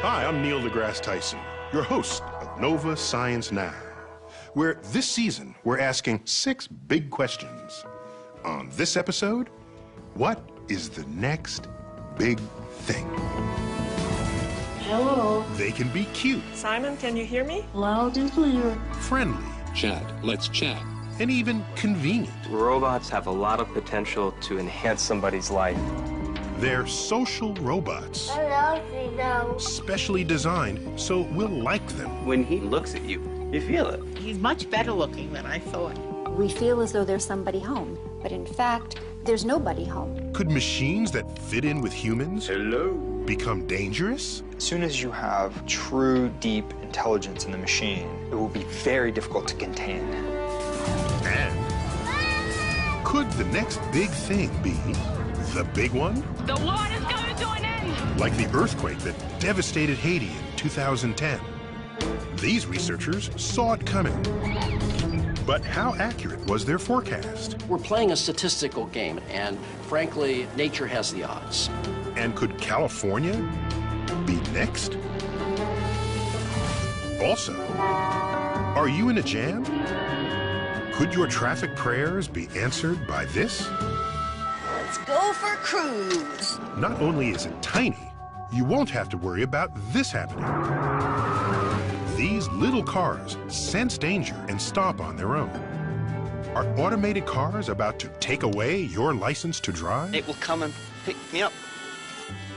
Hi, I'm Neil deGrasse Tyson, your host of Nova Science Now, where this season we're asking 6 big questions. On this episode, what is the next big thing? Hello. They can be cute. Simon, can you hear me? Loud and clear. Friendly. Chad, let's chat. And even convenient. Robots have a lot of potential to enhance somebody's life. They're social robots. Hello. Specially designed so we'll like them. When he looks at you, you feel it. He's much better looking than I thought. We feel as though there's somebody home, but in fact, there's nobody home. Could machines that fit in with humans become dangerous? As soon as you have true, deep intelligence in the machine, it will be very difficult to contain. And could the next big thing be the big one? The world is coming to an end. Like the earthquake that devastated Haiti in 2010. These researchers saw it coming. But how accurate was their forecast? We're playing a statistical game, and frankly, nature has the odds. And could California be next? Also, are you in a jam? Could your traffic prayers be answered by this? Let's go for a cruise. Not only is it tiny, you won't have to worry about this happening. These little cars sense danger and stop on their own. Are automated cars about to take away your license to drive? It will come and pick me up.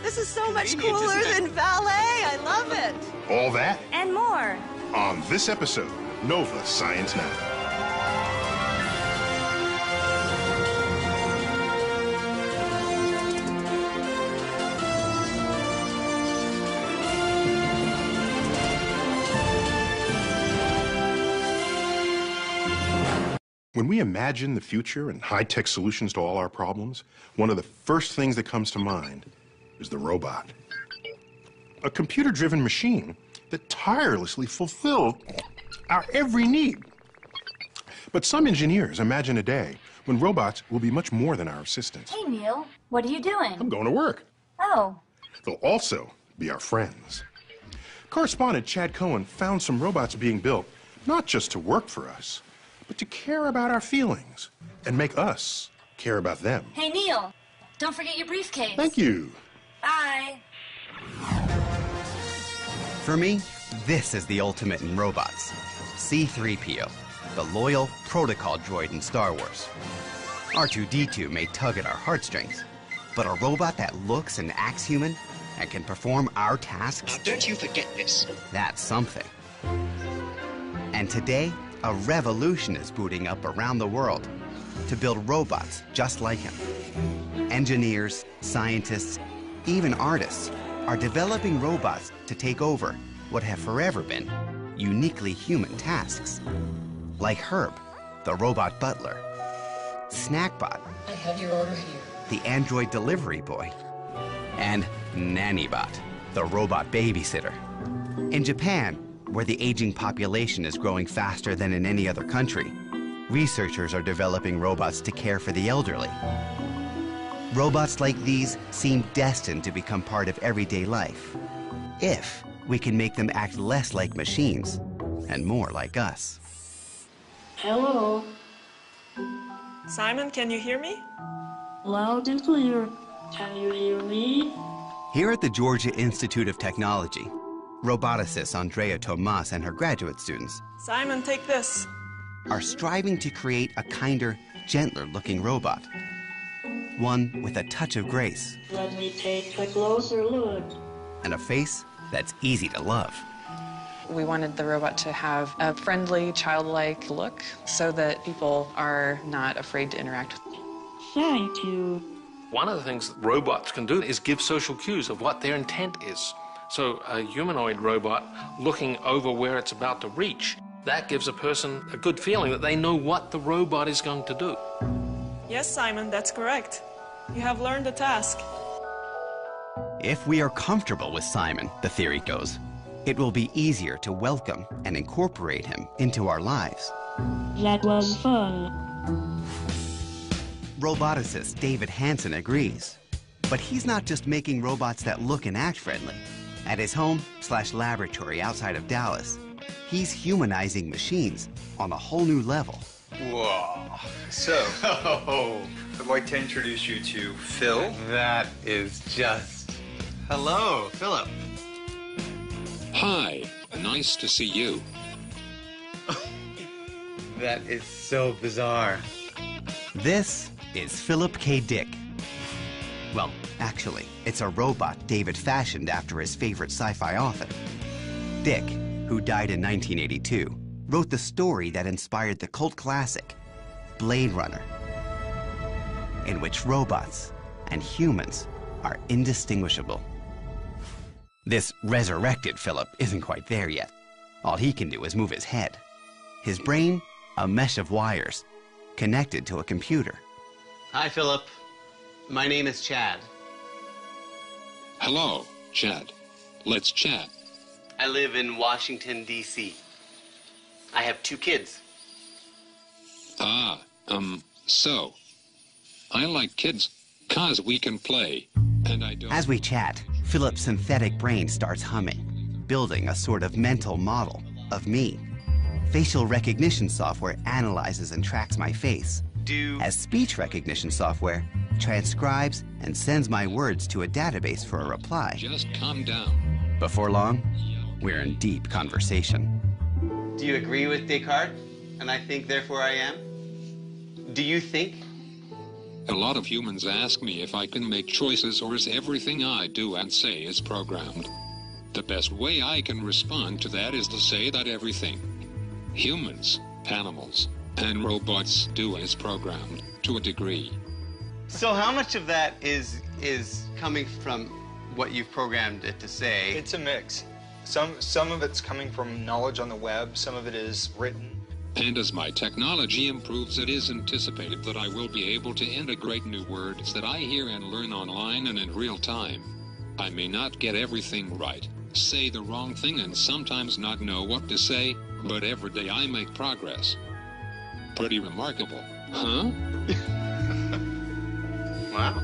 This is so much cooler than ballet. I love it. All that And more. on this episode, Nova Science Now. When we imagine the future and high-tech solutions to all our problems, one of the first things that comes to mind is the robot. A computer-driven machine that tirelessly fulfills our every need. But some engineers imagine a day when robots will be much more than our assistants. Hey, Neil. What are you doing? I'm going to work. Oh. They'll also be our friends. Correspondent Chad Cohen found some robots being built, not just to work for us, but to care about our feelings and make us care about them. Hey, Neil. Don't forget your briefcase. Thank you. Bye. For me, this is the ultimate in robots. C-3PO, the loyal protocol droid in Star Wars. R2-D2 may tug at our heartstrings, but a robot that looks and acts human and can perform our tasks... Now, don't you forget this. That's something. And today, a revolution is booting up around the world to build robots just like him. Engineers, scientists, even artists are developing robots to take over what have forever been uniquely human tasks. Like Herb, the robot butler, Snackbot, I have your order here. the android delivery boy, and Nannybot, the robot babysitter. In Japan, where the aging population is growing faster than in any other country, researchers are developing robots to care for the elderly. Robots like these seem destined to become part of everyday life, if we can make them act less like machines and more like us. Hello. Simon, can you hear me? Loud and clear. Can you hear me? Here at the Georgia Institute of Technology, roboticist Andrea Tomas and her graduate students Simon, take this. are striving to create a kinder, gentler-looking robot. One with a touch of grace Let me take a closer look. and a face that's easy to love. We wanted the robot to have a friendly, childlike look so that people are not afraid to interact with it. Thank you. One of the things that robots can do is give social cues of what their intent is. So a humanoid robot looking over where it's about to reach, that gives a person a good feeling that they know what the robot is going to do. Yes, Simon, that's correct. You have learned the task. If we are comfortable with Simon, the theory goes, it will be easier to welcome and incorporate him into our lives. That was fun. roboticist David Hansen agrees. But he's not just making robots that look and act friendly. At his home/laboratory outside of Dallas, he's humanizing machines on a whole new level. Whoa. So, I'd like to introduce you to Phil. That is just... Hello, Philip. Hi, nice to see you. That is so bizarre. This is Philip K. Dick. Well, actually, it's a robot David fashioned after his favorite sci-fi author. Dick, who died in 1982, wrote the story that inspired the cult classic, Blade Runner, in which robots and humans are indistinguishable. This resurrected Philip isn't quite there yet. All he can do is move his head. His brain, a mesh of wires, connected to a computer. Hi, Philip. My name is Chad. Hello, Chad. Let's chat. I live in Washington, D.C. I have 2 kids. So. I like kids, 'cause we can play, and I don't... As we chat, Philip's synthetic brain starts humming, building a sort of mental model of me. Facial recognition software analyzes and tracks my face, as speech recognition software transcribes and sends my words to a database for a reply. Just calm down. Before long, we're in deep conversation. Do you agree with Descartes? And I think, therefore I am? Do you think? A lot of humans ask me if I can make choices or is everything I do and say is programmed. The best way I can respond to that is to say that everything humans, animals, and robots do is programmed, to a degree. So how much of that is coming from what you've programmed it to say? It's a mix. Some of it's coming from knowledge on the web, some of it is written. And as my technology improves, it is anticipated that I will be able to integrate new words that I hear and learn online and in real time. I may not get everything right, say the wrong thing, and sometimes not know what to say, but every day I make progress. Pretty remarkable, huh? Wow.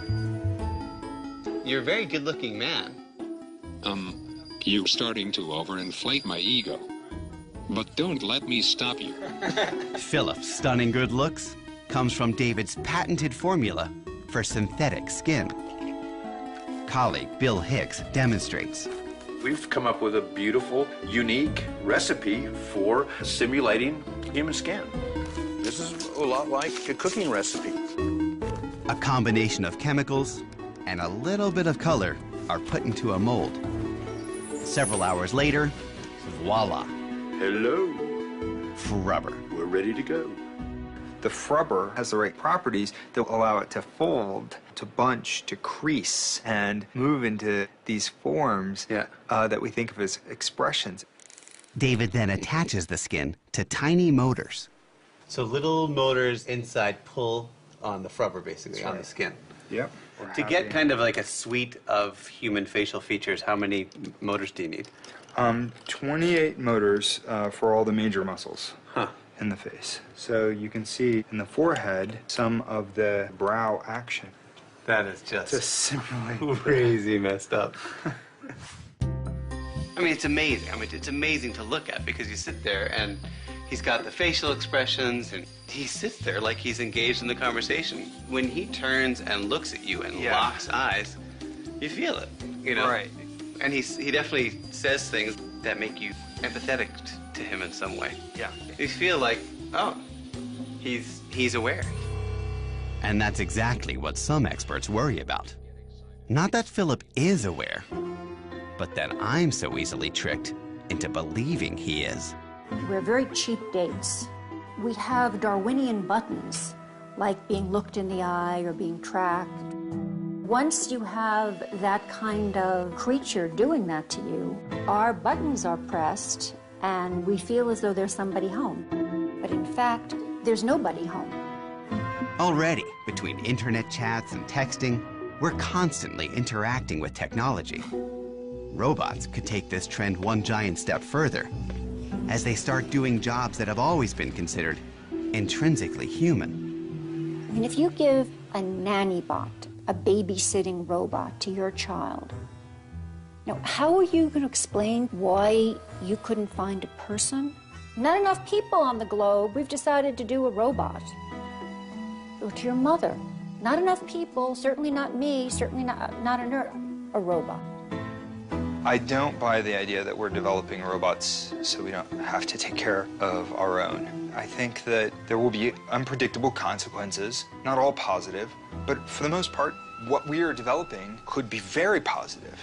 You're a very good-looking man. You're starting to overinflate my ego. But don't let me stop you. Philip's stunning good looks comes from David's patented formula for synthetic skin. Colleague Bill Hicks demonstrates. We've come up with a beautiful, unique recipe for simulating human skin. This is a lot like a cooking recipe. A combination of chemicals and a little bit of color are put into a mold. Several hours later, voila. Hello. Frubber. We're ready to go. The frubber has the right properties that allow it to fold, to bunch, to crease, and move into these forms that we think of as expressions. David then attaches the skin to tiny motors. So little motors inside pull on the frubber, basically, on the skin. Yep. To get kind of like a suite of human facial features, how many motors do you need? 28 motors for all the major muscles in the face. So you can see in the forehead some of the brow action. That is just to simulate crazy messed up. I mean, it's amazing. I mean, it's amazing to look at because you sit there and he's got the facial expressions and he sits there like he's engaged in the conversation. When he turns and looks at you and locks eyes, you feel it, you know? Right. And he definitely says things that make you empathetic to him in some way. Yeah. You feel like, oh, he's aware. And that's exactly what some experts worry about. Not that Philip is aware, but that I'm so easily tricked into believing he is. We're very cheap dates. We have Darwinian buttons, like being looked in the eye or being tracked. Once you have that kind of creature doing that to you, our buttons are pressed and we feel as though there's somebody home. But in fact, there's nobody home. Already, between internet chats and texting, we're constantly interacting with technology. Robots could take this trend one giant step further, as they start doing jobs that have always been considered intrinsically human. I mean, if you give a nanny bot, a babysitting robot to your child, now, how are you going to explain why you couldn't find a person? Not enough people on the globe. We've decided to do a robot. Or to your mother. Not enough people, certainly not me, certainly not a robot. I don't buy the idea that we're developing robots so we don't have to take care of our own. I think that there will be unpredictable consequences, not all positive, but for the most part, what we are developing could be very positive.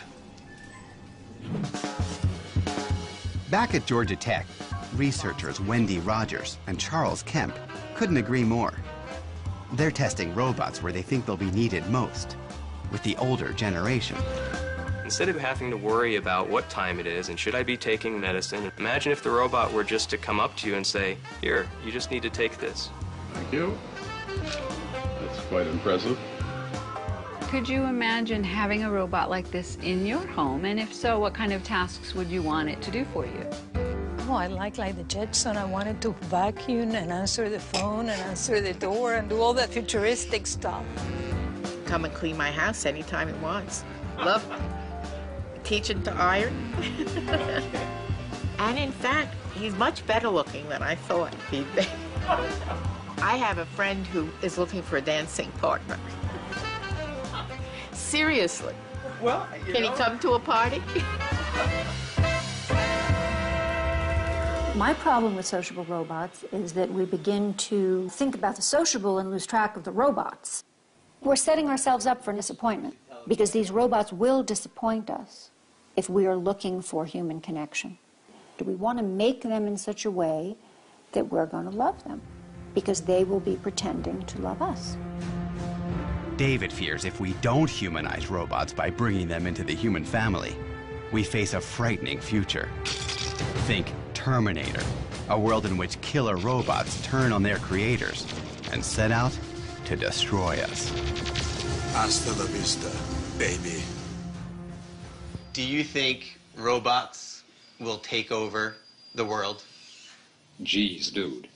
Back at Georgia Tech, researchers Wendy Rogers and Charles Kemp couldn't agree more. They're testing robots where they think they'll be needed most, with the older generation. Instead of having to worry about what time it is and should I be taking medicine, imagine if the robot were just to come up to you and say, here, you just need to take this. Thank you. That's quite impressive. Could you imagine having a robot like this in your home? And if so, what kind of tasks would you want it to do for you? Oh, I like the Jetson. I wanted to vacuum and answer the phone and answer the door and do all that futuristic stuff. Come and clean my house anytime it wants. Love teaching to iron. And in fact, he's much better looking than I thought he'd be. I have a friend who is looking for a dancing partner. Seriously. Well, can he come to a party? My problem with sociable robots is that we begin to think about the sociable and lose track of the robots. We're setting ourselves up for disappointment because these robots will disappoint us if we are looking for human connection. Do we want to make them in such a way that we're going to love them because they will be pretending to love us? David fears if we don't humanize robots by bringing them into the human family, we face a frightening future. Think Terminator, a world in which killer robots turn on their creators and set out to destroy us. Hasta la vista, baby. Do you think robots will take over the world? Geez, dude.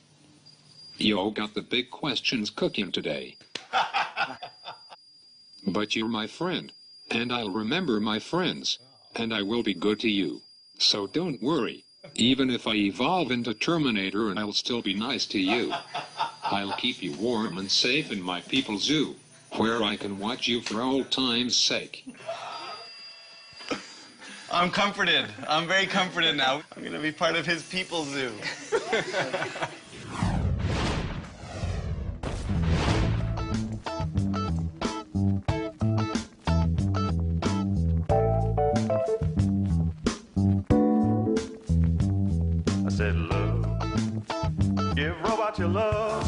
Yo got the big questions cooking today. But you're my friend, and I'll remember my friends, and I will be good to you. So don't worry. Even if I evolve into Terminator, I'll still be nice to you. I'll keep you warm and safe in my people's zoo, where I can watch you for old time's sake. I'm comforted. I'm very comforted now. I'm going to be part of his people's zoo. Said love, give robots your love.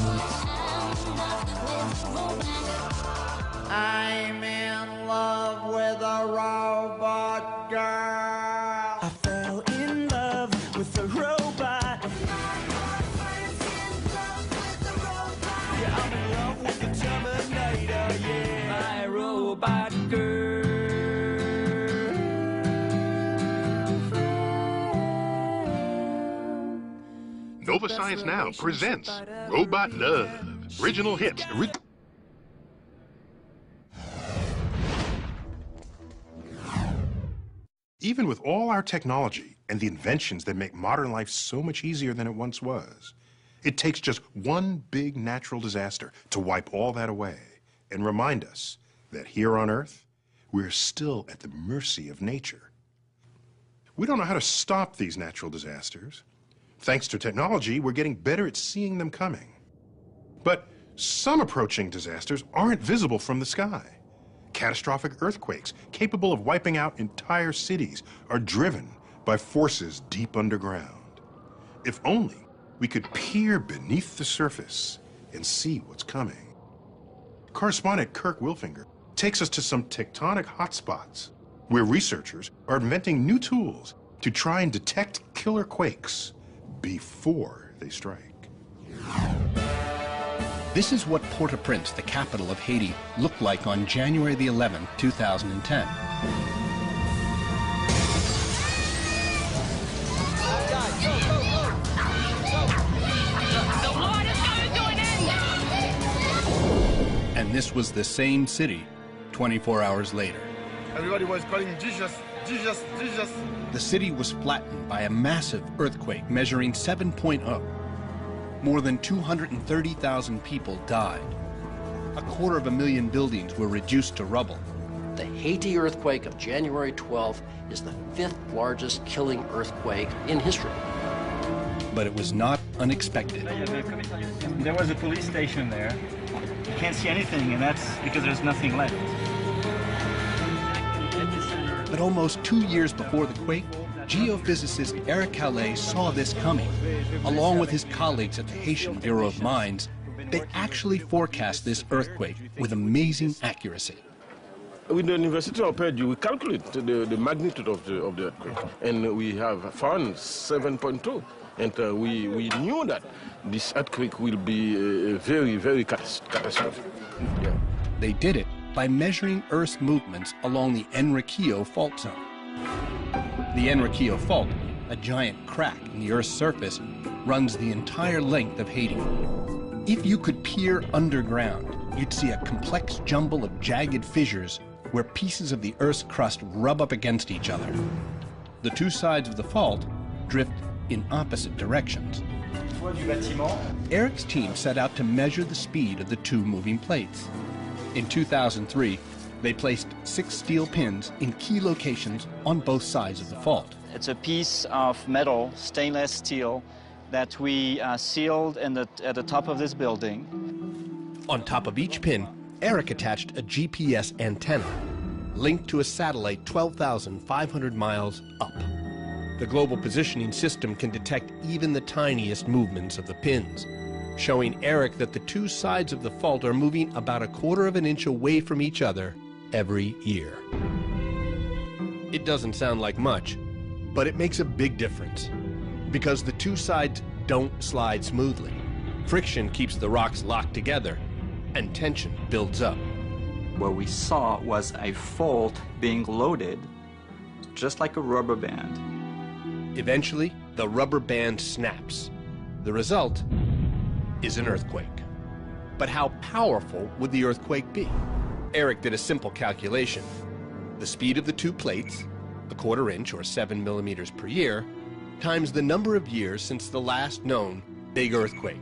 I'm in love with a robot girl. I fell in love with a robot. Yeah, I'm in love with the Terminator, yeah. My robot girl. Nova Science Now presents Robot Love. Original hits. Even with all our technology and the inventions that make modern life so much easier than it once was, it takes just one big natural disaster to wipe all that away and remind us that here on Earth, we're still at the mercy of nature. We don't know how to stop these natural disasters. Thanks to technology, we're getting better at seeing them coming. But some approaching disasters aren't visible from the sky. Catastrophic earthquakes, capable of wiping out entire cities, are driven by forces deep underground. If only we could peer beneath the surface and see what's coming. Correspondent Kirk Wilfinger takes us to some tectonic hotspots where researchers are inventing new tools to try and detect killer quakes before they strike. This is what Port-au-Prince, the capital of Haiti, looked like on January the 11th, 2010. this was the same city 24 hours later. Everybody was calling Jesus, Jesus, Jesus. The city was flattened by a massive earthquake measuring 7.0. More than 230,000 people died. 250,000 buildings were reduced to rubble. The Haiti earthquake of January 12th is the 5th largest killing earthquake in history. But it was not unexpected. There was a police station there. You can't see anything, and that's because there's nothing left. But almost 2 years before the quake, geophysicist Eric Calais saw this coming. Along with his colleagues at the Haitian Bureau of Mines, they actually forecast this earthquake with amazing accuracy. With the University of Purdue, we calculate the magnitude of the earthquake, and we have found 7.2. And we knew that this earthquake will be very, very catastrophic. Yeah. They did it by measuring Earth's movements along the Enriquillo fault zone. The Enriquillo fault, a giant crack in the Earth's surface, runs the entire length of Haiti. If you could peer underground, you'd see a complex jumble of jagged fissures where pieces of the Earth's crust rub up against each other. The two sides of the fault drift in opposite directions. Eric's team set out to measure the speed of the two moving plates. In 2003, they placed 6 steel pins in key locations on both sides of the fault. It's a piece of metal, stainless steel, that we sealed at the top of this building. On top of each pin, Eric attached a GPS antenna linked to a satellite 12,500 miles up. The global positioning system can detect even the tiniest movements of the pins, showing Eric that the two sides of the fault are moving about 1/4 of an inch away from each other every year. It doesn't sound like much, but it makes a big difference because the two sides don't slide smoothly. Friction keeps the rocks locked together and tension builds up. What we saw was a fault being loaded just like a rubber band. Eventually, the rubber band snaps. The result is an earthquake. But how powerful would the earthquake be? Eric did a simple calculation. The speed of the two plates, 1/4 inch or 7 millimeters per year, times the number of years since the last known big earthquake,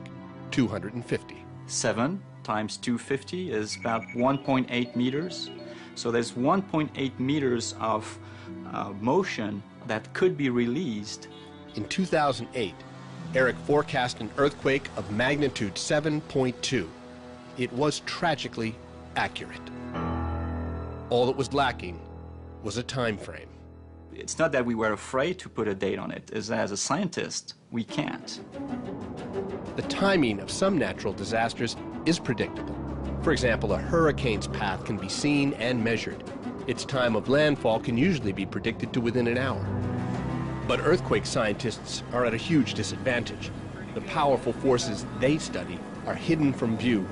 250. 7 times 250 is about 1.8 meters. So there's 1.8 meters of motion that could be released. In 2008, Eric forecast an earthquake of magnitude 7.2. It was tragically accurate. All that was lacking was a time frame. It's not that we were afraid to put a date on it. As a scientist, we can't. The timing of some natural disasters is predictable. For example, a hurricane's path can be seen and measured. Its time of landfall can usually be predicted to within an hour. But earthquake scientists are at a huge disadvantage. The powerful forces they study are hidden from view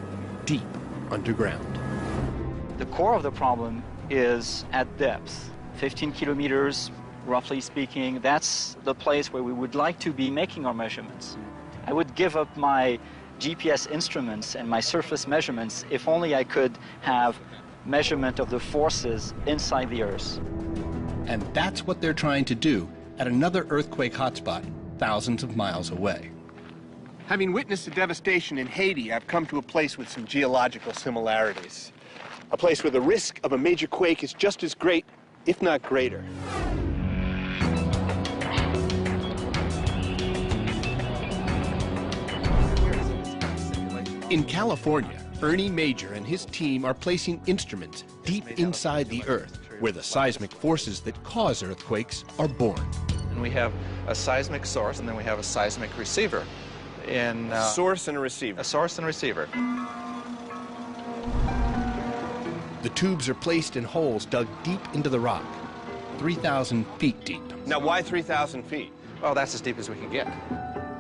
deep underground. The core of the problem is at depth, 15 kilometers, roughly speaking. That's the place where we would like to be making our measurements. I would give up my GPS instruments and my surface measurements if only I could have measurement of the forces inside the Earth. And that's what they're trying to do at another earthquake hotspot thousands of miles away. Having witnessed the devastation in Haiti, I've come to a place with some geological similarities. A place where the risk of a major quake is just as great, if not greater. In California, Ernie Major and his team are placing instruments deep inside the Earth, where the seismic forces that cause earthquakes are born. And we have a seismic source, and then we have a seismic receiver. Source and a receiver. A source and a receiver. The tubes are placed in holes dug deep into the rock, 3,000 feet deep. Now, why 3,000 feet? Well, that's as deep as we can get.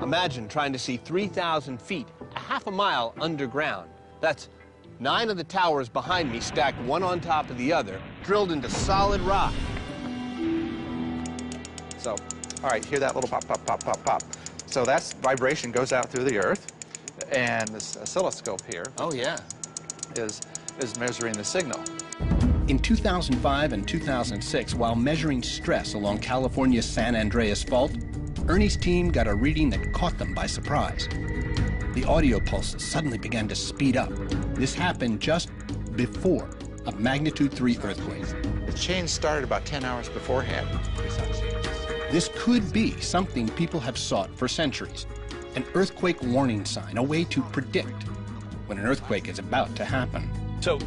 Imagine trying to see 3,000 feet, a half a mile underground. That's 9 of the towers behind me stacked one on top of the other, drilled into solid rock. So, all right, hear that little pop, pop, pop, pop, pop. So that vibration goes out through the Earth, and this oscilloscope here. Oh, yeah. Is is measuring the signal. In 2005 and 2006, while measuring stress along California's San Andreas Fault, Ernie's team got a reading that caught them by surprise. The audio pulses suddenly began to speed up. This happened just before a magnitude 3 earthquake. The change started about 10 hours beforehand. This could be something people have sought for centuries. An earthquake warning sign, a way to predict when an earthquake is about to happen. So,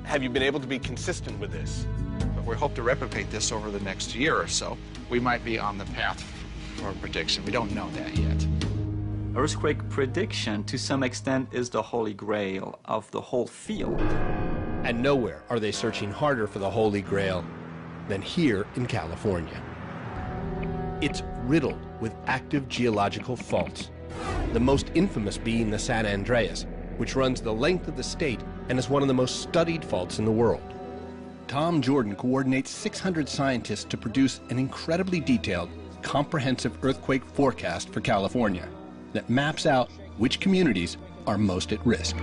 have you been able to be consistent with this? But we hope to replicate this over the next year or so. We might be on the path for prediction. We don't know that yet. Earthquake prediction, to some extent, is the holy grail of the whole field. And nowhere are they searching harder for the Holy Grail than here in California. It's riddled with active geological faults, the most infamous being the San Andreas, which runs the length of the state and is one of the most studied faults in the world. Tom Jordan coordinates 600 scientists to produce an incredibly detailed, comprehensive earthquake forecast for California that maps out which communities are most at risk.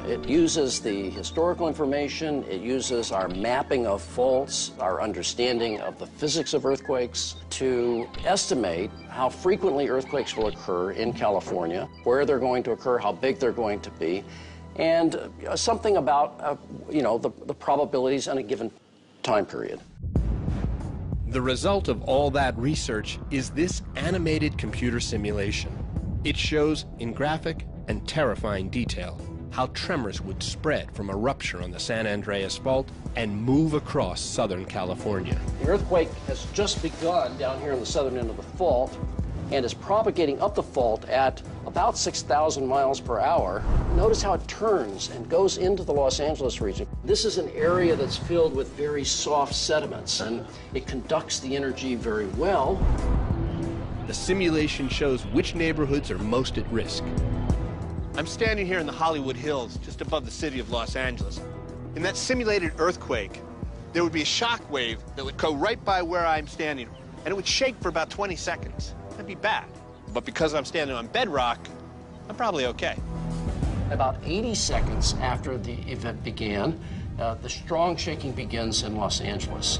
It uses the historical information, it uses our mapping of faults, our understanding of the physics of earthquakes to estimate how frequently earthquakes will occur in California, where they're going to occur, how big they're going to be, and something about, the probabilities in a given time period. The result of all that research is this animated computer simulation. It shows in graphic and terrifying detail how tremors would spread from a rupture on the San Andreas Fault and move across Southern California. The earthquake has just begun down here in the southern end of the fault and is propagating up the fault at about 6,000 miles per hour. Notice how it turns and goes into the Los Angeles region. This is an area that's filled with very soft sediments, and it conducts the energy very well. The simulation shows which neighborhoods are most at risk. I'm standing here in the Hollywood Hills, just above the city of Los Angeles. In that simulated earthquake, there would be a shock wave that would go right by where I'm standing, and it would shake for about 20 seconds. That'd be bad. But because I'm standing on bedrock, I'm probably okay. About 80 seconds after the event began, the strong shaking begins in Los Angeles.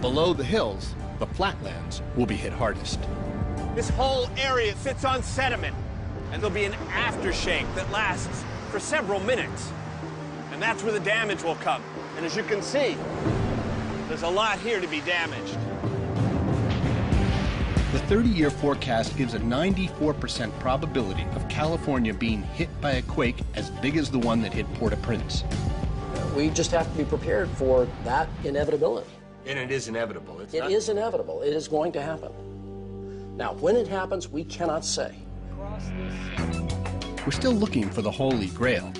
Below the hills, the flatlands will be hit hardest. This whole area sits on sediment, and there'll be an aftershock that lasts for several minutes. And that's where the damage will come. And as you can see, there's a lot here to be damaged. The 30-year forecast gives a 94% probability of California being hit by a quake as big as the one that hit Port-au-Prince. We just have to be prepared for that inevitability. And it is inevitable. It is inevitable. It is going to happen. Now, when it happens, we cannot say. We're still looking for the Holy Grail,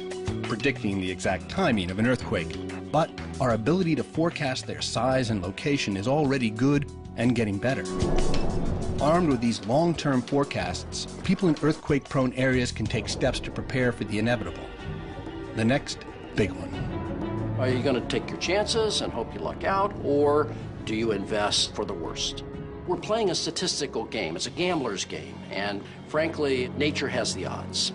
predicting the exact timing of an earthquake, but our ability to forecast their size and location is already good and getting better. Armed with these long-term forecasts, people in earthquake-prone areas can take steps to prepare for the inevitable. The next big one. Are you going to take your chances and hope you luck out, or do you invest for the worst? We're playing a statistical game. It's a gambler's game, and frankly, nature has the odds.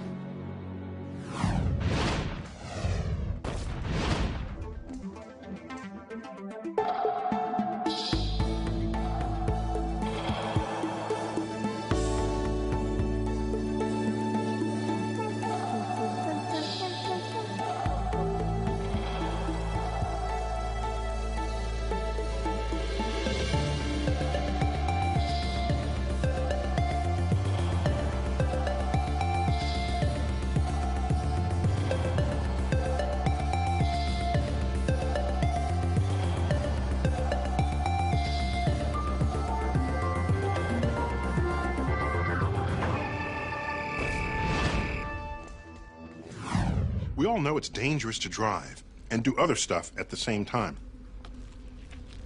We all know it's dangerous to drive and do other stuff at the same time.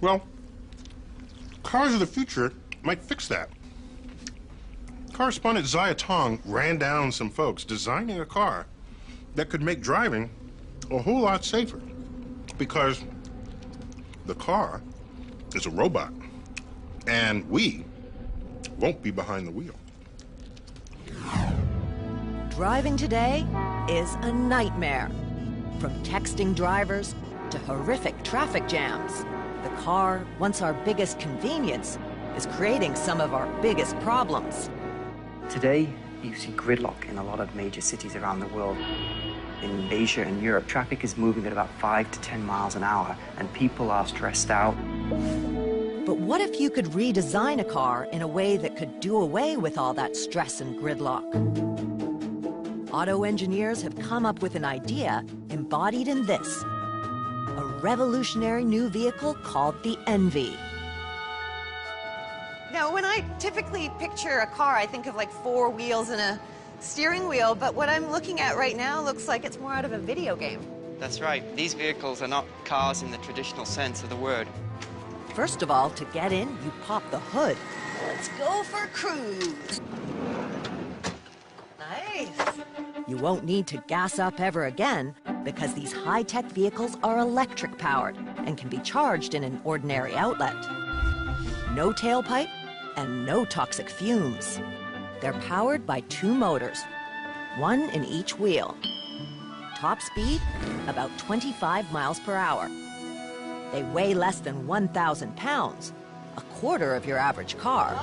Well, cars of the future might fix that. Correspondent Zaya Tong ran down some folks designing a car that could make driving a whole lot safer, because the car is a robot, and we won't be behind the wheel. Driving today is a nightmare. From texting drivers to horrific traffic jams, the car, once our biggest convenience, is creating some of our biggest problems. Today, you see gridlock in a lot of major cities around the world. In Asia and Europe, traffic is moving at about 5 to 10 miles an hour, and people are stressed out. But what if you could redesign a car in a way that could do away with all that stress and gridlock? Auto engineers have come up with an idea embodied in this, a revolutionary new vehicle called the ENVI. Now, when I typically picture a car, I think of like 4 wheels and a steering wheel, but what I'm looking at right now looks like it's more out of a video game. That's right. These vehicles are not cars in the traditional sense of the word. First of all, to get in, you pop the hood. Let's go for a cruise. Nice. You won't need to gas up ever again because these high-tech vehicles are electric-powered and can be charged in an ordinary outlet. No tailpipe and no toxic fumes. They're powered by 2 motors, 1 in each wheel. Top speed, about 25 miles per hour. They weigh less than 1,000 pounds, a quarter of your average car.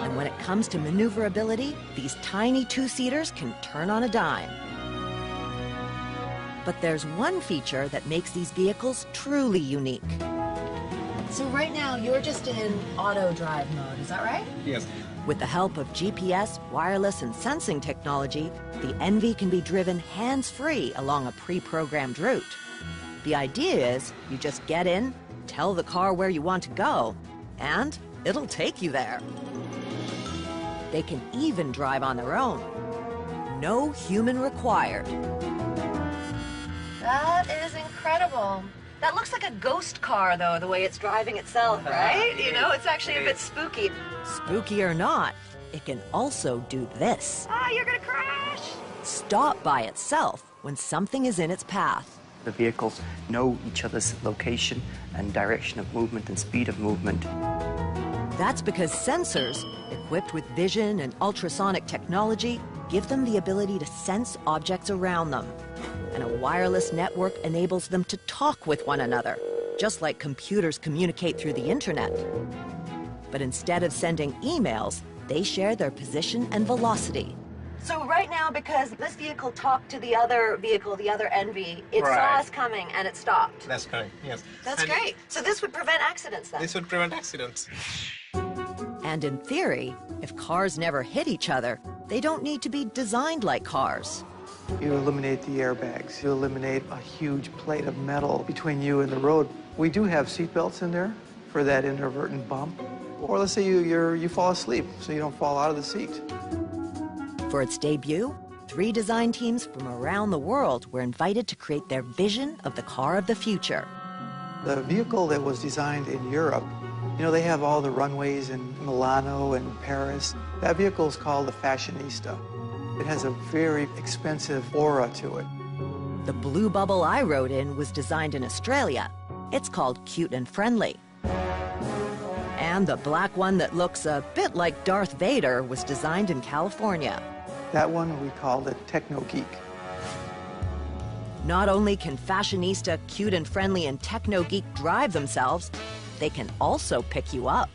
And when it comes to maneuverability, these tiny 2-seaters can turn on a dime. But there's one feature that makes these vehicles truly unique. So right now, you're just in auto drive mode, is that right? Yes. With the help of GPS, wireless, and sensing technology, the ENVI can be driven hands-free along a pre-programmed route. The idea is you just get in, tell the car where you want to go, and it'll take you there. They can even drive on their own. No human required. That is incredible. That looks like a ghost car, though, the way it's driving itself, right? You know, it's actually a bit spooky. Spooky or not, it can also do this. Ah, you're gonna crash! Stop by itself when something is in its path. The vehicles know each other's location and direction of movement and speed of movement. That's because sensors, equipped with vision and ultrasonic technology, give them the ability to sense objects around them. And a wireless network enables them to talk with one another, just like computers communicate through the internet. But instead of sending emails, they share their position and velocity. So right now, because this vehicle talked to the other vehicle, the other ENVI, it saw us coming and it stopped. That's correct, yes. That's great. So this would prevent accidents then? This would prevent accidents. And in theory, if cars never hit each other, they don't need to be designed like cars. You eliminate the airbags. You eliminate a huge plate of metal between you and the road. We do have seat belts in there for that inadvertent bump. Or let's say you fall asleep, so you don't fall out of the seat. For its debut, 3 design teams from around the world were invited to create their vision of the car of the future. The vehicle that was designed in Europe, you know, they have all the runways in Milano and Paris. That vehicle is called the Fashionista. It has a very expensive aura to it. The blue bubble I rode in was designed in Australia. It's called Cute and Friendly. And the black one that looks a bit like Darth Vader was designed in California. That one we call the Techno Geek. Not only can Fashionista, Cute and Friendly, and Techno Geek drive themselves, they can also pick you up.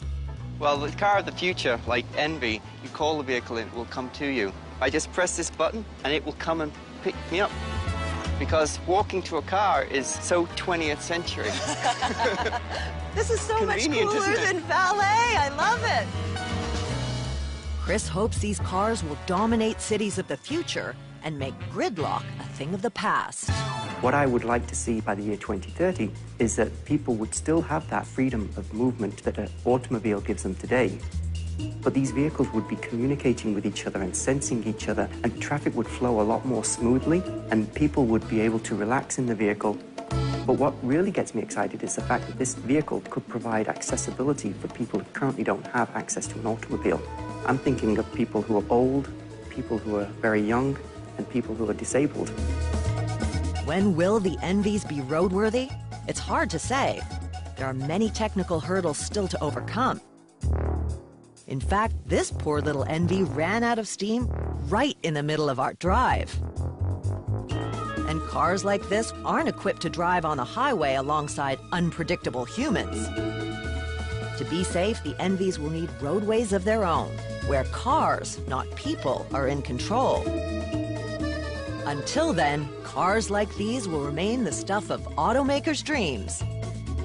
Well, the car of the future, like ENVI, you call the vehicle and it will come to you. I just press this button and it will come and pick me up. Because walking to a car is so 20th century. This is so much Convenient, cooler isn't it? than valet. I love it. Chris hopes these cars will dominate cities of the future and make gridlock a thing of the past. What I would like to see by the year 2030 is that people would still have that freedom of movement that an automobile gives them today. But these vehicles would be communicating with each other and sensing each other, and traffic would flow a lot more smoothly, and people would be able to relax in the vehicle. But what really gets me excited is the fact that this vehicle could provide accessibility for people who currently don't have access to an automobile. I'm thinking of people who are old, people who are very young, and people who are disabled. When will the ENVIs be roadworthy? It's hard to say. There are many technical hurdles still to overcome. In fact, this poor little ENVI ran out of steam right in the middle of our drive. And cars like this aren't equipped to drive on the highway alongside unpredictable humans. To be safe, the ENVIs will need roadways of their own, where cars, not people, are in control. Until then, cars like these will remain the stuff of automakers' dreams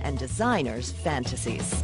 and designers' fantasies.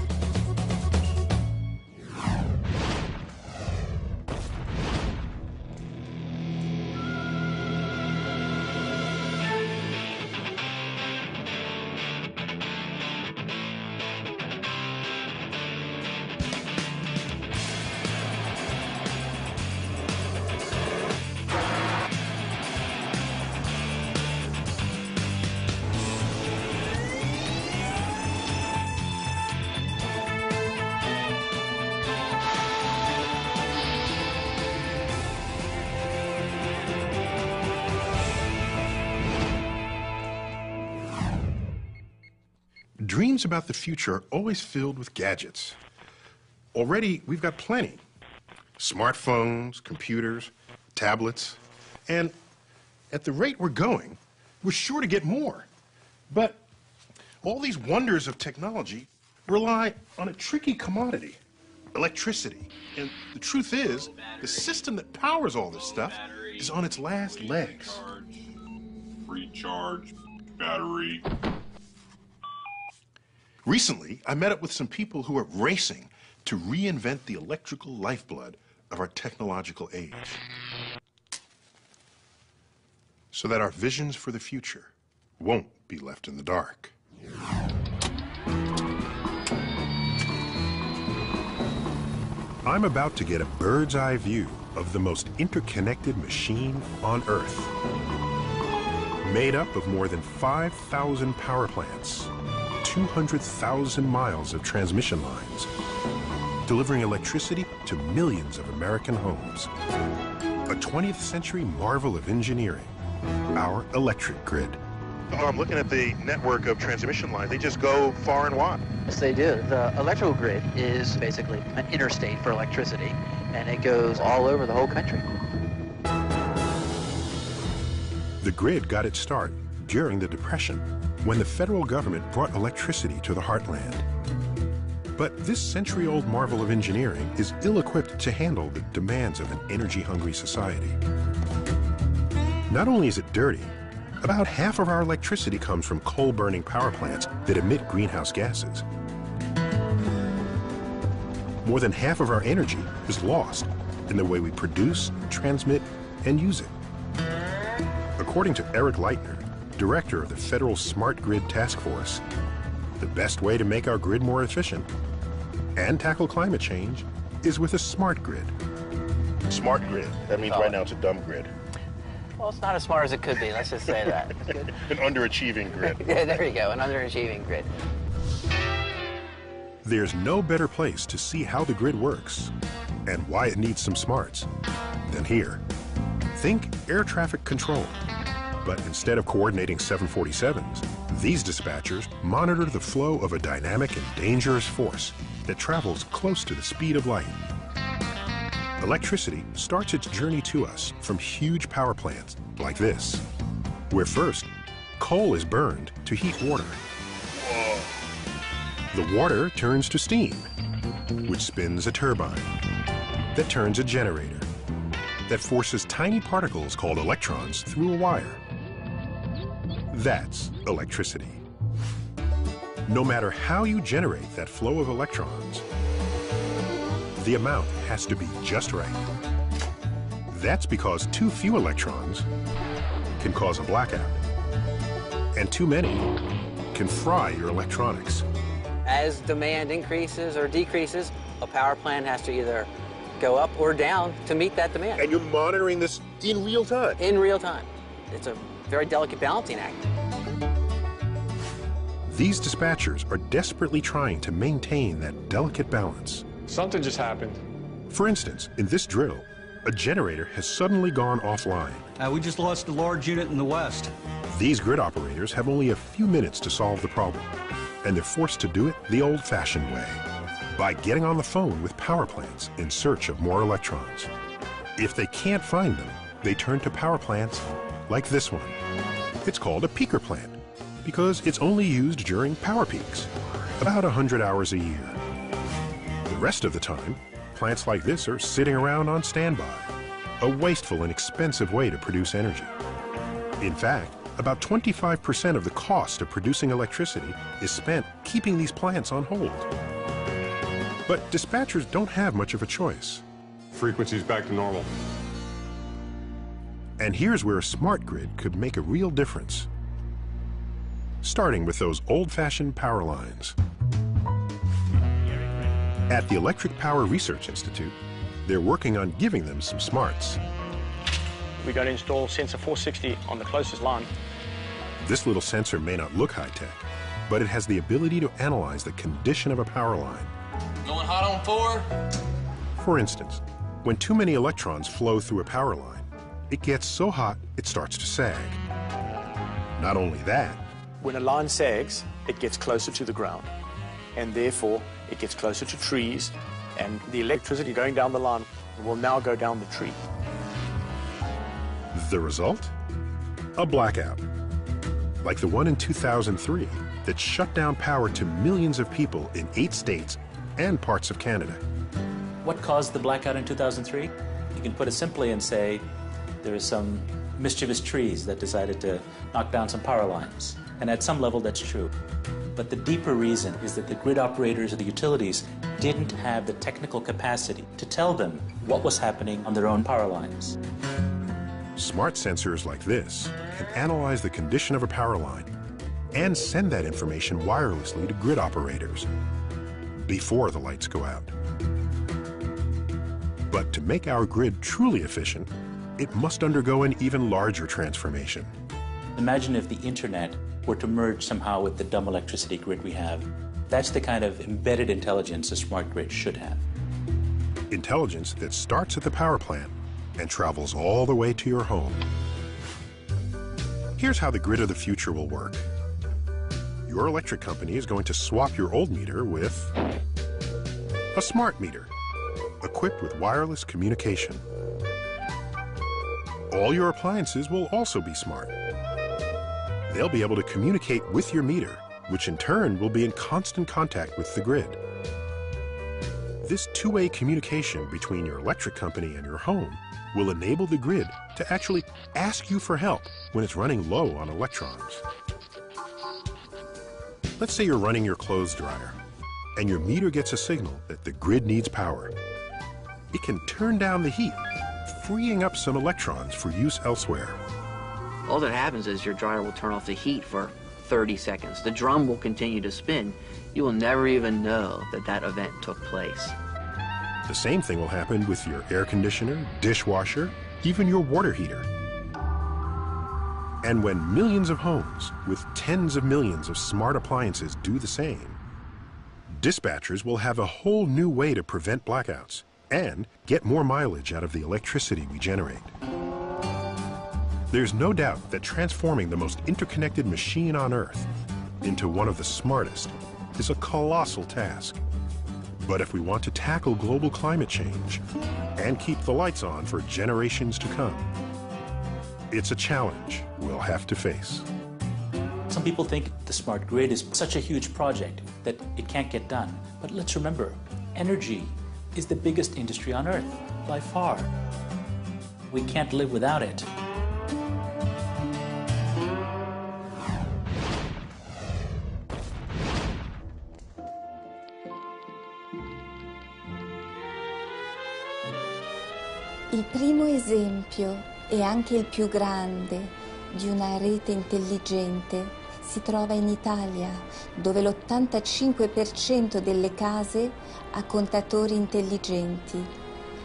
Dreams about the future are always filled with gadgets. Already, we've got plenty. Smartphones, computers, tablets, and at the rate we're going, we're sure to get more. But all these wonders of technology rely on a tricky commodity, electricity. And the truth is, the system that powers all this stuff is on its last legs. Free charge, battery. Recently, I met up with some people who are racing to reinvent the electrical lifeblood of our technological age, so that our visions for the future won't be left in the dark. I'm about to get a bird's eye view of the most interconnected machine on Earth, made up of more than 5,000 power plants, 200,000 miles of transmission lines, delivering electricity to millions of American homes. A 20th century marvel of engineering, our electric grid. Oh, I'm looking at the network of transmission lines. They just go far and wide. Yes, they do. The electrical grid is basically an interstate for electricity, and it goes all over the whole country. The grid got its start during the Depression, when the federal government brought electricity to the heartland. But this century-old marvel of engineering is ill-equipped to handle the demands of an energy-hungry society. Not only is it dirty, about half of our electricity comes from coal-burning power plants that emit greenhouse gases. More than half of our energy is lost in the way we produce, transmit, and use it. According to Eric Leitner, director of the Federal Smart Grid Task Force, the best way to make our grid more efficient and tackle climate change is with a smart grid. Smart grid, that means right now it's a dumb grid. Well, it's not as smart as it could be, let's just say that. An underachieving grid. Yeah, there you go, an underachieving grid. There's no better place to see how the grid works and why it needs some smarts than here. Think air traffic control. But instead of coordinating 747s, these dispatchers monitor the flow of a dynamic and dangerous force that travels close to the speed of light. Electricity starts its journey to us from huge power plants like this, where first, coal is burned to heat water. The water turns to steam, which spins a turbine that turns a generator that forces tiny particles called electrons through a wire. That's electricity. No matter how you generate that flow of electrons, the amount has to be just right. That's because too few electrons can cause a blackout, and too many can fry your electronics. As demand increases or decreases, a power plant has to either go up or down to meet that demand. And you're monitoring this in real time? In real time. It's a very delicate balancing act. These dispatchers are desperately trying to maintain that delicate balance. Something just happened. For instance, in this drill, a generator has suddenly gone offline. We just lost a large unit in the west. These grid operators have only a few minutes to solve the problem, and they're forced to do it the old-fashioned way, by getting on the phone with power plants in search of more electrons. If they can't find them, they turn to power plants like this one. It's called a peaker plant because it's only used during power peaks, about 100 hours a year. The rest of the time, plants like this are sitting around on standby, a wasteful and expensive way to produce energy. In fact, about 25% of the cost of producing electricity is spent keeping these plants on hold. But dispatchers don't have much of a choice. Frequency's back to normal. And here's where a smart grid could make a real difference. Starting with those old-fashioned power lines. At the Electric Power Research Institute, they're working on giving them some smarts. We're going to install sensor 460 on the closest line. This little sensor may not look high-tech, but it has the ability to analyze the condition of a power line. Going hot on 4? For instance, when too many electrons flow through a power line, it gets so hot it starts to sag. Not only that, When a line sags, it gets closer to the ground, and therefore it gets closer to trees, and the electricity going down the line will now go down the tree. the result? A blackout. Like the one in 2003 that shut down power to millions of people in 8 states and parts of Canada. What caused the blackout in 2003? You can put it simply and say there are some mischievous trees that decided to knock down some power lines. And at some level, that's true. But the deeper reason is that the grid operators or the utilities didn't have the technical capacity to tell them what was happening on their own power lines. Smart sensors like this can analyze the condition of a power line and send that information wirelessly to grid operators before the lights go out. But to make our grid truly efficient, it must undergo an even larger transformation. Imagine if the internet were to merge somehow with the dumb electricity grid we have. That's the kind of embedded intelligence a smart grid should have. Intelligence that starts at the power plant and travels all the way to your home. Here's how the grid of the future will work. Your electric company is going to swap your old meter with a smart meter, equipped with wireless communication. All your appliances will also be smart. They'll be able to communicate with your meter, which in turn will be in constant contact with the grid. This two-way communication between your electric company and your home will enable the grid to actually ask you for help when it's running low on electrons. Let's say you're running your clothes dryer, and your meter gets a signal that the grid needs power. It can turn down the heat, freeing up some electrons for use elsewhere. All that happens is your dryer will turn off the heat for 30 seconds. The drum will continue to spin. You will never even know that that event took place. The same thing will happen with your air conditioner, dishwasher, even your water heater. And when millions of homes with tens of millions of smart appliances do the same, dispatchers will have a whole new way to prevent blackouts and get more mileage out of the electricity we generate. There's no doubt that transforming the most interconnected machine on Earth into one of the smartest is a colossal task. But if we want to tackle global climate change and keep the lights on for generations to come, it's a challenge we'll have to face. Some people think the smart grid is such a huge project that it can't get done. But let's remember, energy is the biggest industry on Earth, by far. We can't live without it. Il primo esempio, e anche il più grande, di una rete intelligente si trova in Italia, dove l'85% delle case ha contatori intelligenti,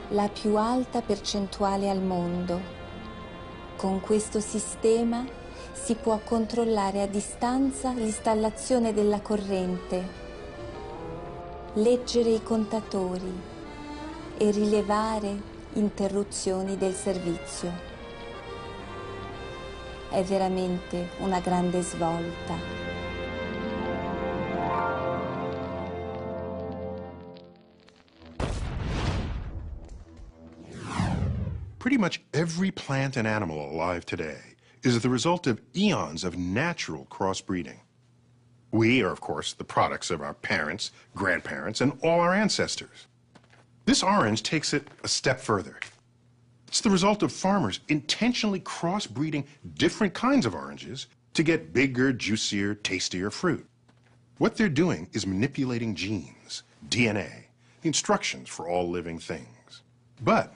la più alta percentuale al mondo. Con questo sistema si può controllare a distanza l'installazione della corrente, leggere i contatori e rilevare interruzioni del servizio. È veramente una grande svolta. Pretty much every plant and animal alive today is the result of eons of natural crossbreeding. We are, of course, the products of our parents, grandparents, and all our ancestors. This orange takes it a step further. It's the result of farmers intentionally crossbreeding different kinds of oranges to get bigger, juicier, tastier fruit. What they're doing is manipulating genes, DNA, the instructions for all living things. But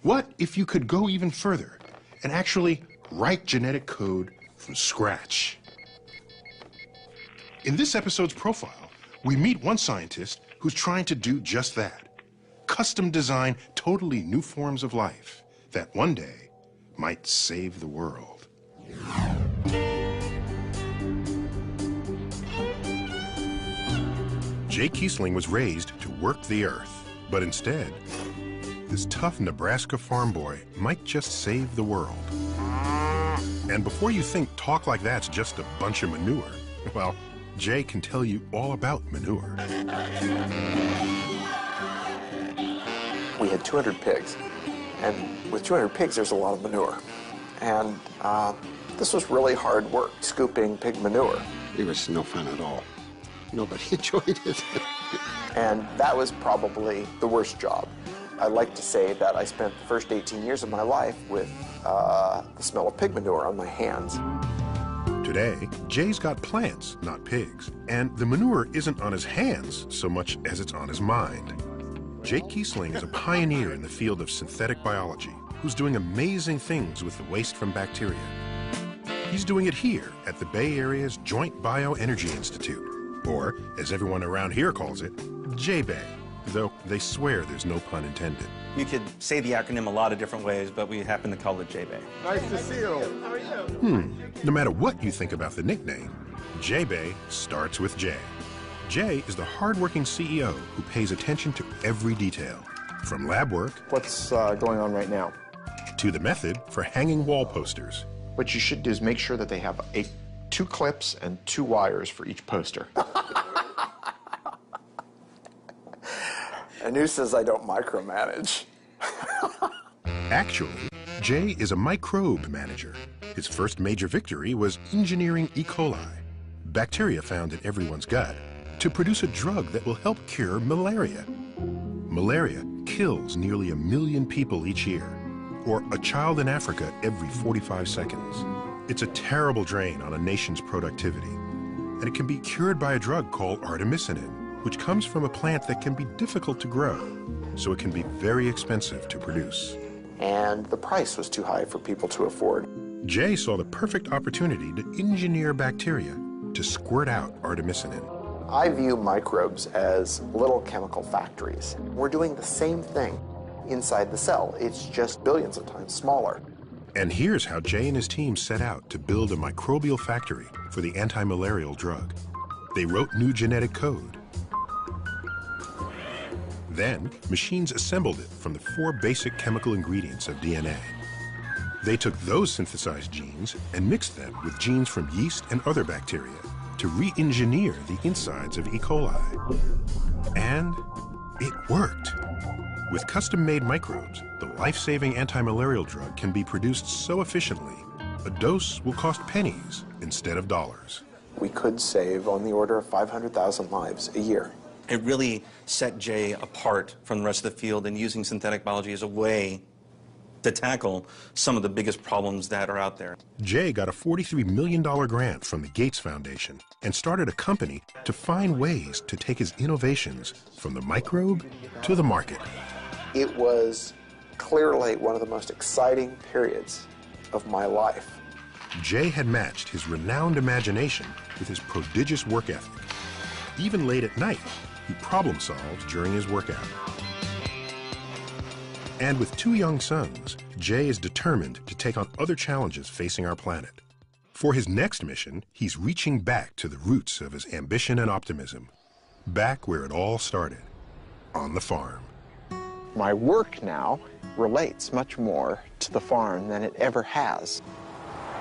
what if you could go even further and actually write genetic code from scratch? In this episode's profile, we meet one scientist who's trying to do just that. Custom design totally new forms of life that one day might save the world. Jay Keesling was raised to work the earth, but instead, this tough Nebraska farm boy might just save the world. And before you think talk like that's just a bunch of manure, well, Jay can tell you all about manure. We had 200 pigs, and with 200 pigs, there's a lot of manure. And this was really hard work, scooping pig manure. It was no fun at all. Nobody enjoyed it. And that was probably the worst job. I like to say that I spent the first 18 years of my life with the smell of pig manure on my hands. Today, Jay's got plants, not pigs, and the manure isn't on his hands so much as it's on his mind. Jay Keesling is a pioneer in the field of synthetic biology who's doing amazing things with the waste from bacteria. He's doing it here at the Bay Area's Joint Bioenergy Institute, or as everyone around here calls it, J-Bay, though they swear there's no pun intended. You could say the acronym a lot of different ways, but we happen to call it J-Bay. Nice to see you. How are you? No matter what you think about the nickname, J-Bay starts with J. Jay is the hardworking CEO who pays attention to every detail, from lab work. What's going on right now? To the method for hanging wall posters. What you should do is make sure that they have 2 clips and 2 wires for each poster. And who says I don't micromanage? Actually, Jay is a microbe manager. His first major victory was engineering E. coli, bacteria found in everyone's gut, to produce a drug that will help cure malaria. Malaria kills nearly 1 million people each year, or a child in Africa every 45 seconds. It's a terrible drain on a nation's productivity, and it can be cured by a drug called artemisinin, which comes from a plant that can be difficult to grow, so it can be very expensive to produce. And the price was too high for people to afford. Jay saw the perfect opportunity to engineer bacteria to squirt out artemisinin. I view microbes as little chemical factories. We're doing the same thing inside the cell. It's just billions of times smaller. And here's how Jay and his team set out to build a microbial factory for the anti-malarial drug. They wrote new genetic code. Then, machines assembled it from the 4 basic chemical ingredients of DNA. They took those synthesized genes and mixed them with genes from yeast and other bacteria to re-engineer the insides of E. coli. And it worked. With custom-made microbes, the life-saving anti-malarial drug can be produced so efficiently, a dose will cost pennies instead of dollars. We could save on the order of 500,000 lives a year. It really set Jay apart from the rest of the field in using synthetic biology as a way to tackle some of the biggest problems that are out there. Jay got a $43 million grant from the Gates Foundation and started a company to find ways to take his innovations from the microbe to the market. It was clearly one of the most exciting periods of my life. Jay had matched his renowned imagination with his prodigious work ethic. Even late at night, he problem solved during his workout. And with 2 young sons, Jay is determined to take on other challenges facing our planet. For his next mission, he's reaching back to the roots of his ambition and optimism, back where it all started, on the farm. My work now relates much more to the farm than it ever has.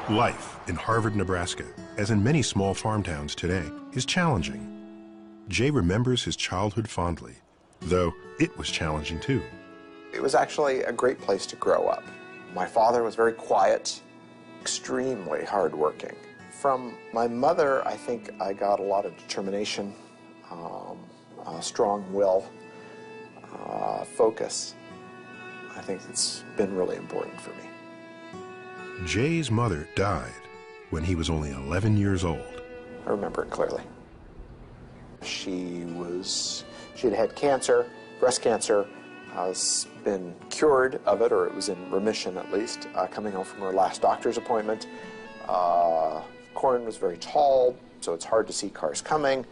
Life in Harvard, Nebraska, as in many small farm towns today, is challenging. Jay remembers his childhood fondly, though it was challenging too. It was actually a great place to grow up. My father was very quiet extremely hardworking. From my mother, I think I got a lot of determination, a strong will, focus. I think it's been really important for me. Jay's mother died when he was only 11 years old. I remember it clearly. She had had cancer, breast cancer, has been cured of it, or it was in remission at least, coming home from her last doctor's appointment. Corin was very tall, so it's hard to see cars coming.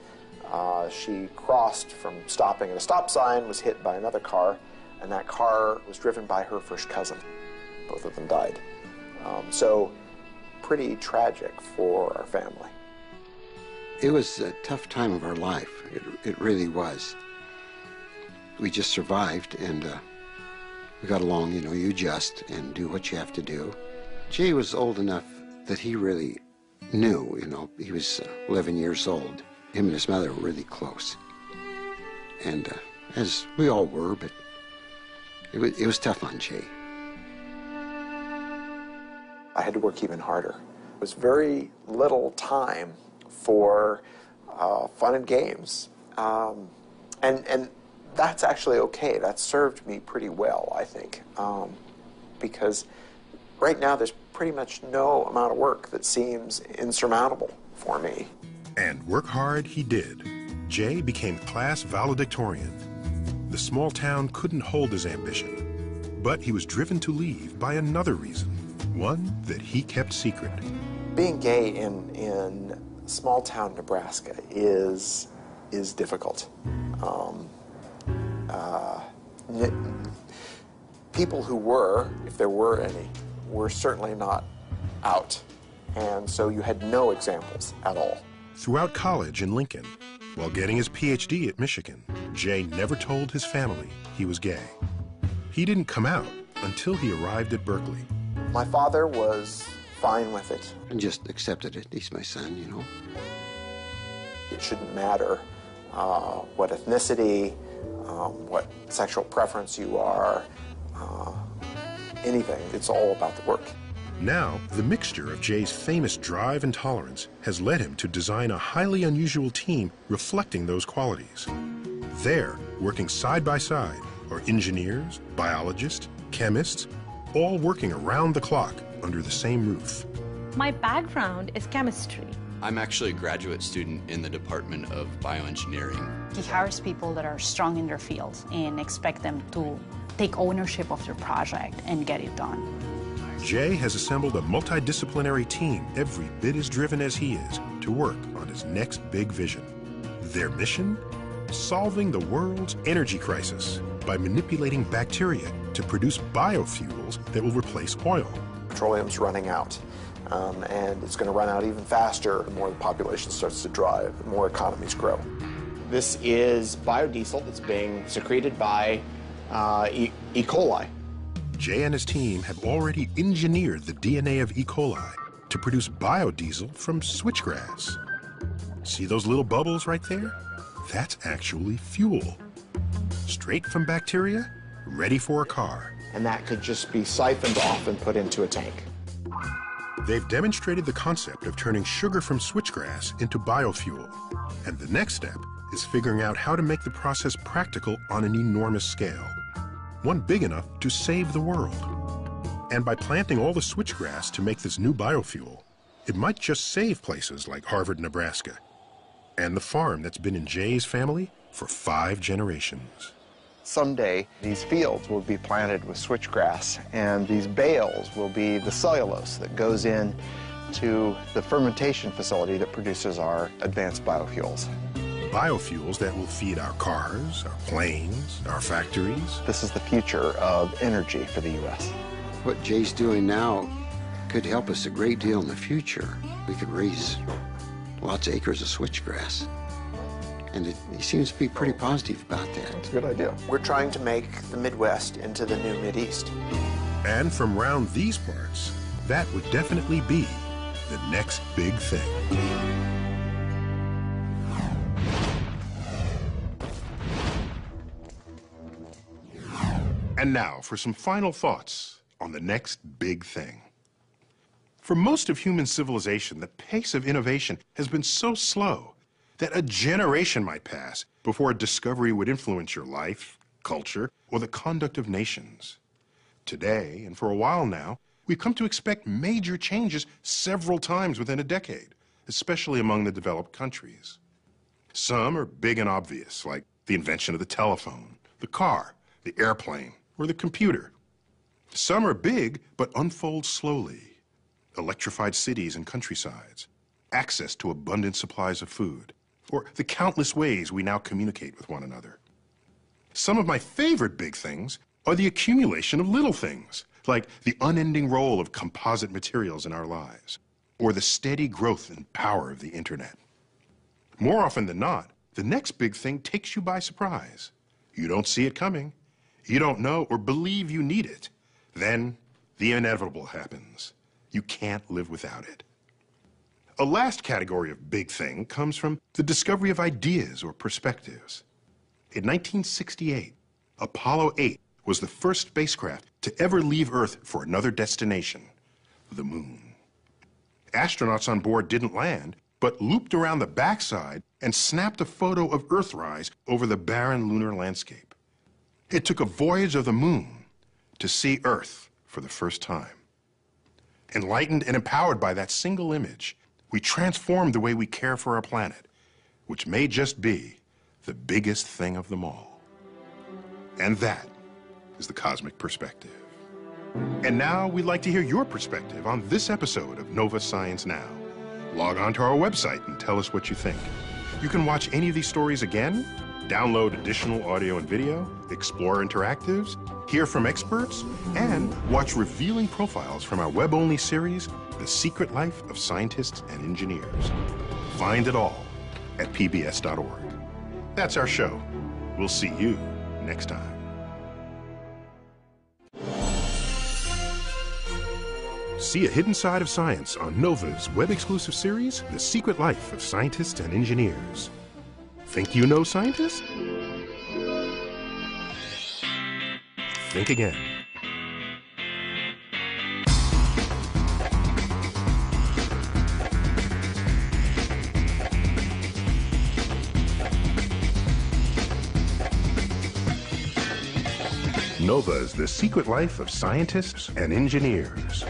She crossed from stopping at a stop sign, was hit by another car, and that car was driven by her first cousin. Both of them died. So pretty tragic for our family. It was a tough time of our life. It really was. We just survived, and we got along. You know, you adjust and do what you have to do. Jay was old enough that he really knew, you know, he was 11 years old. Him and his mother were really close. And as we all were, but it was tough on Jay. I had to work even harder. It was very little time for fun and games. And that's actually okay. That served me pretty well, I think, because right now there's pretty much no amount of work that seems insurmountable for me. And work hard he did. Jay became class valedictorian. The small town couldn't hold his ambition, but he was driven to leave by another reason, one that he kept secret. Being gay in small town Nebraska is difficult. People who were, if there were any, were certainly not out, and so you had no examples at all. Throughout college in Lincoln, while getting his PhD at Michigan, Jay never told his family he was gay. He didn't come out until he arrived at Berkeley. My father was fine with it. And just accepted it. He's my son, you know. It shouldn't matter what ethnicity, what sexual preference you are, anything. It's all about the work. Now, the mixture of Jay's famous drive and tolerance has led him to design a highly unusual team reflecting those qualities. There, working side by side, are engineers, biologists, chemists, all working around the clock under the same roof. My background is chemistry. I'm actually a graduate student in the Department of Bioengineering. He hires people that are strong in their fields and expect them to take ownership of their project and get it done. Jay has assembled a multidisciplinary team every bit as driven as he is to work on his next big vision. Their mission? Solving the world's energy crisis by manipulating bacteria to produce biofuels that will replace oil. Petroleum's running out, and it's going to run out even faster the more the population starts to drive, the more economies grow. This is biodiesel that's being secreted by E. coli. Jay and his team have already engineered the DNA of E. coli to produce biodiesel from switchgrass. See those little bubbles right there? That's actually fuel. Straight from bacteria, ready for a car. And that could just be siphoned off and put into a tank. They've demonstrated the concept of turning sugar from switchgrass into biofuel. And the next step is figuring out how to make the process practical on an enormous scale. One big enough to save the world. And by planting all the switchgrass to make this new biofuel, it might just save places like Harvard, Nebraska, and the farm that's been in Jay's family for 5 generations. Someday, these fields will be planted with switchgrass, and these bales will be the cellulose that goes in to the fermentation facility that produces our advanced biofuels. Biofuels that will feed our cars, our planes, our factories. This is the future of energy for the U.S. What Jay's doing now could help us a great deal in the future. We could raise lots of acres of switchgrass. And he seems to be pretty positive about that. That's a good idea. We're trying to make the Midwest into the new Mideast. And from round these parts, that would definitely be the next big thing. And now for some final thoughts on the next big thing. For most of human civilization, the pace of innovation has been so slow that a generation might pass before a discovery would influence your life, culture, or the conduct of nations. Today, and for a while now, we've come to expect major changes several times within a decade, especially among the developed countries. Some are big and obvious, like the invention of the telephone, the car, the airplane, or the computer. Some are big but unfold slowly. Electrified cities and countrysides, access to abundant supplies of food, or the countless ways we now communicate with one another. Some of my favorite big things are the accumulation of little things, like the unending role of composite materials in our lives, or the steady growth and power of the internet. More often than not, the next big thing takes you by surprise. You don't see it coming. You don't know or believe you need it. Then the inevitable happens. You can't live without it. A last category of big thing comes from the discovery of ideas or perspectives. In 1968, Apollo 8 was the first spacecraft to ever leave Earth for another destination, the moon. Astronauts on board didn't land, but looped around the backside and snapped a photo of Earthrise over the barren lunar landscape. It took a voyage of the moon to see Earth for the first time. Enlightened and empowered by that single image, we transformed the way we care for our planet, which may just be the biggest thing of them all. And that is the Cosmic Perspective. And now we'd like to hear your perspective on this episode of Nova Science Now. Log on to our website and tell us what you think. You can watch any of these stories again, download additional audio and video, explore interactives, hear from experts, and watch revealing profiles from our web-only series, The Secret Life of Scientists and Engineers. Find it all at pbs.org. That's our show. We'll see you next time. See a hidden side of science on NOVA's web-exclusive series, The Secret Life of Scientists and Engineers. Think you know scientists? Think again. NOVA's The Secret Life of Scientists and Engineers.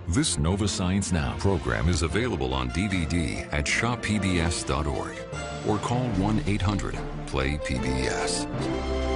This Nova Science Now program is available on DVD at shoppbs.org or call 1-800-PLAY-PBS.